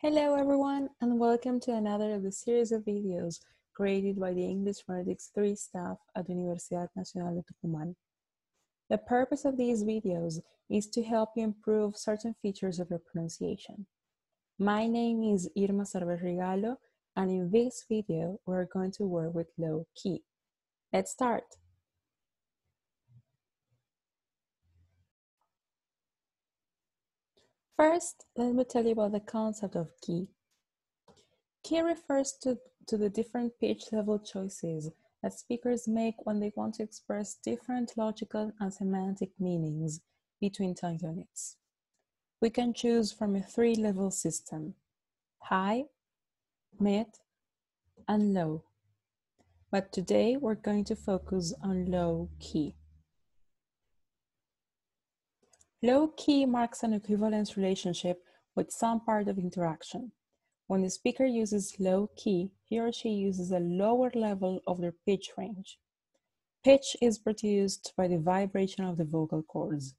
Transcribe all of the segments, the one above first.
Hello everyone, and welcome to another of the series of videos created by the English Phonetics 3 staff at the Universidad Nacional de Tucumán. The purpose of these videos is to help you improve certain features of your pronunciation. My name is Irma Sarver Regalo, and in this video, we're going to work with low key. Let's start. First, let me tell you about the concept of key. Key refers to the different pitch level choices that speakers make when they want to express different logical and semantic meanings between tone units. We can choose from a three-level system: high, mid, and low. But today we're going to focus on low key. Low key marks an equivalence relationship with some part of interaction. When the speaker uses low key, he or she uses a lower level of their pitch range. Pitch is produced by the vibration of the vocal cords.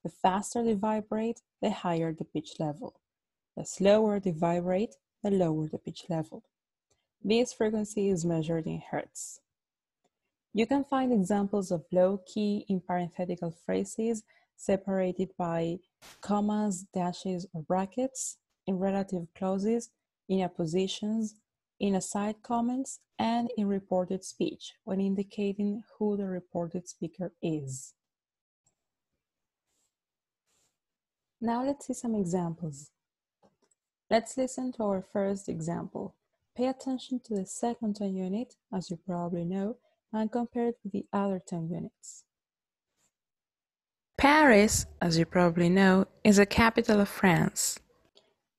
The faster they vibrate, the higher the pitch level. The slower they vibrate, the lower the pitch level. This frequency is measured in hertz. You can find examples of low key in parenthetical phrases separated by commas, dashes, or brackets, in relative clauses, in appositions, in aside comments, and in reported speech when indicating who the reported speaker is. Now let's see some examples. Let's listen to our first example. Pay attention to the second tone unit, as you probably know, and compare it with the other tone units. Paris, as you probably know, is the capital of France.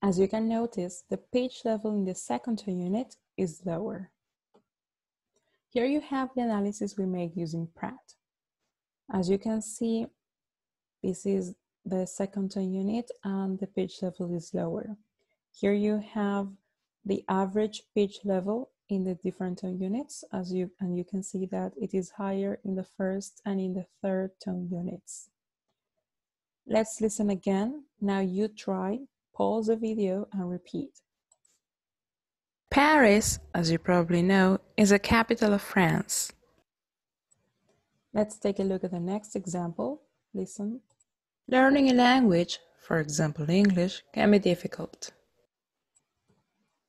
As you can notice, the pitch level in the second tone unit is lower. Here you have the analysis we made using Pratt. As you can see, this is the second tone unit and the pitch level is lower. Here you have the average pitch level in the different tone units, and you can see that it is higher in the first and in the third tone units. Let's listen again. Now you try, pause the video and repeat. Paris, as you probably know, is the capital of France. Let's take a look at the next example. Listen. Learning a language, for example English, can be difficult.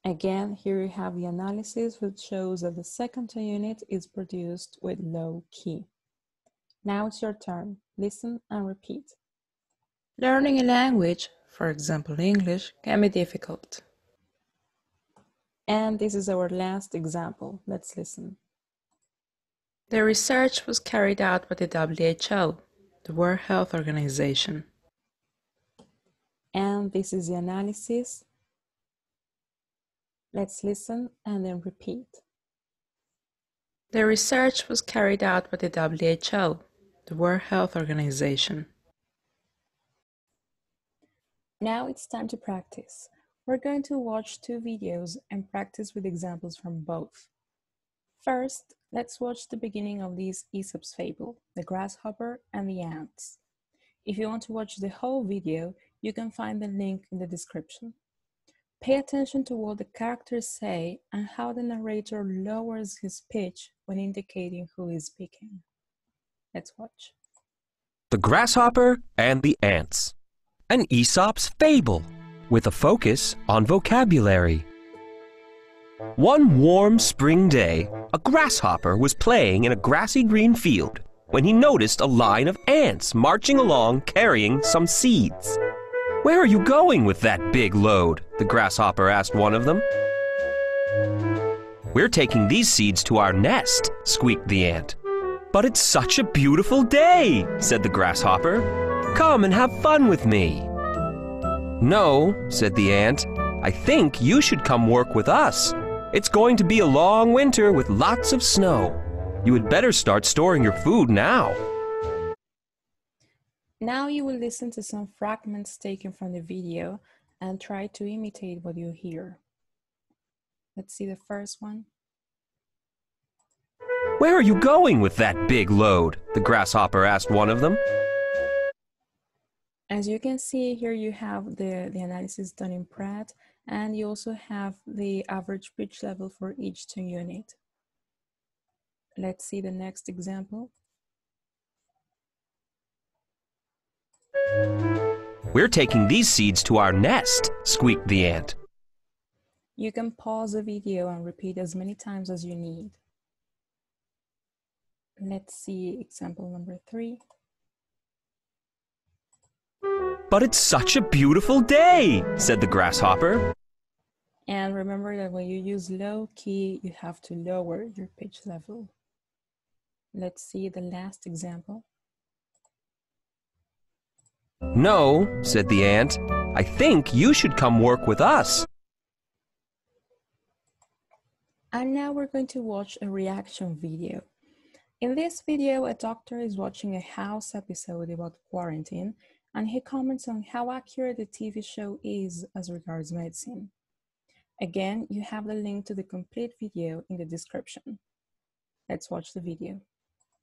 Again, here you have the analysis which shows that the second tone unit is produced with low key. Now it's your turn. Listen and repeat. Learning a language, for example English, can be difficult. And this is our last example. Let's listen. The research was carried out by the WHO, the World Health Organization. And this is the analysis. Let's listen and then repeat. The research was carried out by the WHO, the World Health Organization. Now it's time to practice. We're going to watch two videos and practice with examples from both. First, let's watch the beginning of this Aesop's fable, the grasshopper and the ants. If you want to watch the whole video, you can find the link in the description. Pay attention to what the characters say and how the narrator lowers his pitch when indicating who is speaking. Let's watch. The Grasshopper and the Ants. An Aesop's fable with a focus on vocabulary. One warm spring day, a grasshopper was playing in a grassy green field when he noticed a line of ants marching along carrying some seeds. "Where are you going with that big load?" the grasshopper asked one of them. "We're taking these seeds to our nest," squeaked the ant. "But it's such a beautiful day," said the grasshopper. "Come and have fun with me." "No," said the ant, "I think you should come work with us. It's going to be a long winter with lots of snow. You had better start storing your food now." Now you will listen to some fragments taken from the video and try to imitate what you hear. Let's see the first one. "Where are you going with that big load?" the grasshopper asked one of them. As you can see here, you have the analysis done in Pratt, and you also have the average pitch level for each tone unit. Let's see the next example. We're taking these seeds to our nest, squeaked the ant. You can pause the video and repeat as many times as you need. Let's see example number 3. But it's such a beautiful day, said the grasshopper. And remember that when you use low key, you have to lower your pitch level. Let's see the last example. No, said the ant. I think you should come work with us. And now we're going to watch a reaction video. In this video, a doctor is watching a House episode about quarantine, and he comments on how accurate the TV show is as regards medicine. Again, you have the link to the complete video in the description. Let's watch the video.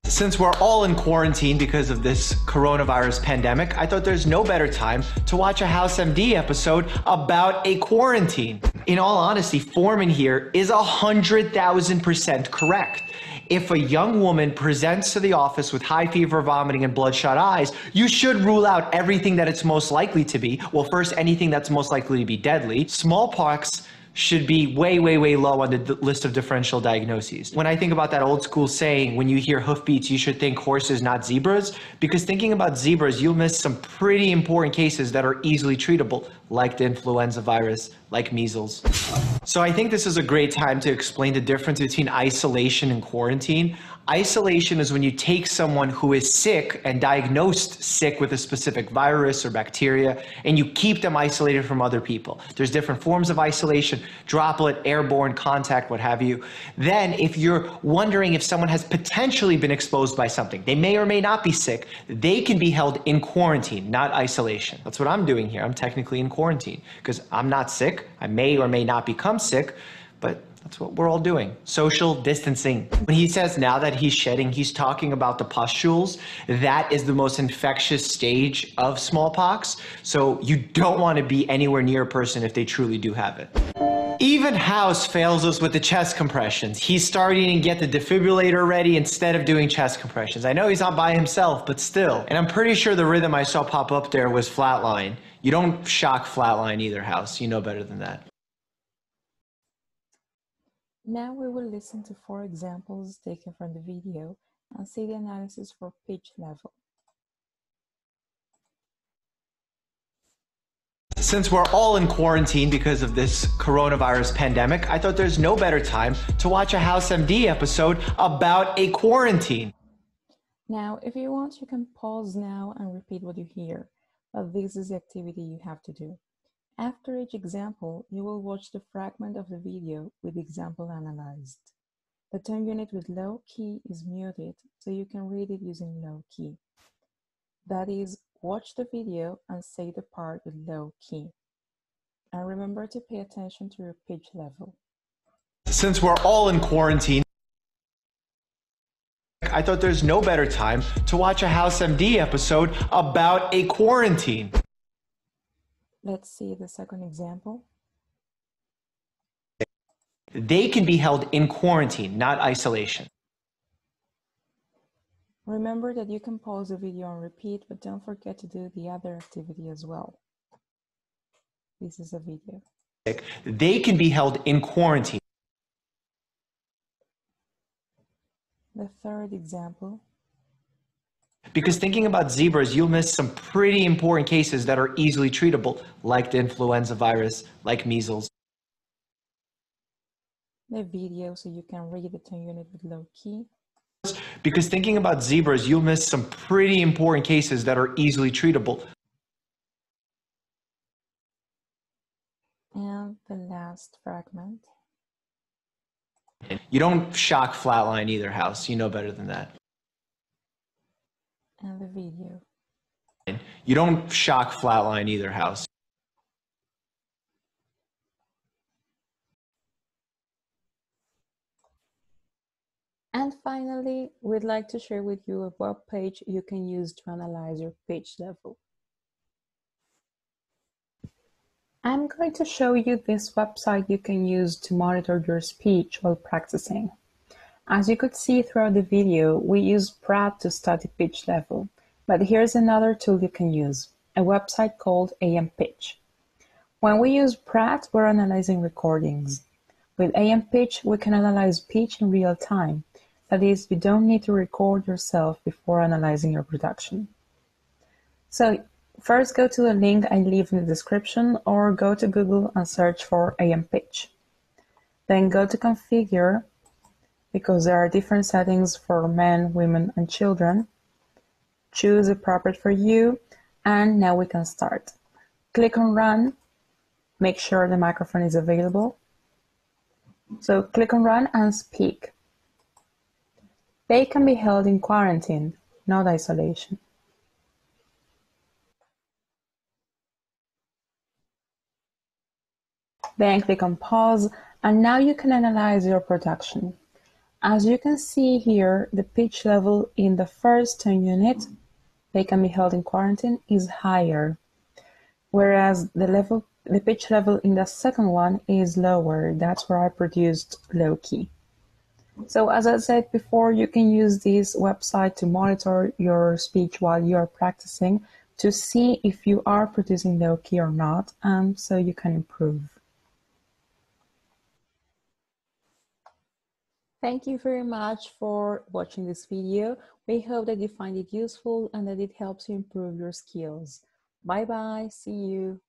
Since we're all in quarantine because of this coronavirus pandemic, I thought there's no better time to watch a House MD episode about a quarantine. In all honesty, Foreman here is 100,000% correct. If a young woman presents to the office with high fever, vomiting, and bloodshot eyes, you should rule out everything that it's most likely to be. Well, first, anything that's most likely to be deadly. Smallpox should be way, way, way low on the list of differential diagnoses. When I think about that old school saying, when you hear hoofbeats, you should think horses, not zebras, because thinking about zebras, you'll miss some pretty important cases that are easily treatable, like the influenza virus, like measles. So I think this is a great time to explain the difference between isolation and quarantine. Isolation is when you take someone who is sick and diagnosed sick with a specific virus or bacteria, and you keep them isolated from other people. There's different forms of isolation, droplet, airborne, contact, what have you. Then if you're wondering if someone has potentially been exposed by something, they may or may not be sick, they can be held in quarantine, not isolation. That's what I'm doing here. I'm technically in quarantine because I'm not sick. I may or may not become sick, but that's what we're all doing. Social distancing. When he says now that he's shedding, he's talking about the pustules. That is the most infectious stage of smallpox. So you don't want to be anywhere near a person if they truly do have it. Even House fails us with the chest compressions. He's starting to get the defibrillator ready instead of doing chest compressions. I know he's not by himself, but still. And I'm pretty sure the rhythm I saw pop up there was flatline. You don't shock flatline either, House. You know better than that. Now we will listen to 4 examples taken from the video and see the analysis for pitch level. Since we're all in quarantine because of this coronavirus pandemic, I thought there's no better time to watch a House MD episode about a quarantine. Now, if you want, you can pause now and repeat what you hear, but this is the activity you have to do. After each example, you will watch the fragment of the video with the example analyzed. The tone unit with low key is muted, so you can read it using low key. That is, watch the video and say the part with low key. And remember to pay attention to your pitch level. Since we're all in quarantine, I thought there's no better time to watch a House MD episode about a quarantine. Let's see the second example. They can be held in quarantine, not isolation. Remember that you can pause the video and repeat, but don't forget to do the other activity as well. This is a video. They can be held in quarantine. The third example. Because thinking about zebras, you'll miss some pretty important cases that are easily treatable, like the influenza virus, like measles. The video, so you can read the tone unit with low key. Because thinking about zebras, you'll miss some pretty important cases that are easily treatable. And the last fragment. You don't shock flatline either, House. You know better than that. And the video. You don't shock flatline either, House. And finally, we'd like to share with you a web page you can use to analyze your pitch level. I'm going to show you this website you can use to monitor your speech while practicing. As you could see throughout the video, we use Pratt to study pitch level, but here's another tool you can use, a website called AmPitch. When we use Pratt, we're analyzing recordings. With AmPitch, we can analyze pitch in real time. That is, you don't need to record yourself before analyzing your production. So first go to the link I leave in the description or go to Google and search for AmPitch. Then go to Configure, because there are different settings for men, women, and children. Choose appropriate for you, and now we can start. Click on Run. Make sure the microphone is available. So click on Run and speak. They can be held in quarantine, not isolation. Then click on Pause, and now you can analyze your production. As you can see here, the pitch level in the first tone unit, they can be held in quarantine, is higher, whereas the pitch level in the second one is lower. That's where I produced low key. So as I said before, you can use this website to monitor your speech while you're practicing to see if you are producing low key or not, and so you can improve. Thank you very much for watching this video. We hope that you find it useful and that it helps you improve your skills. Bye bye, see you.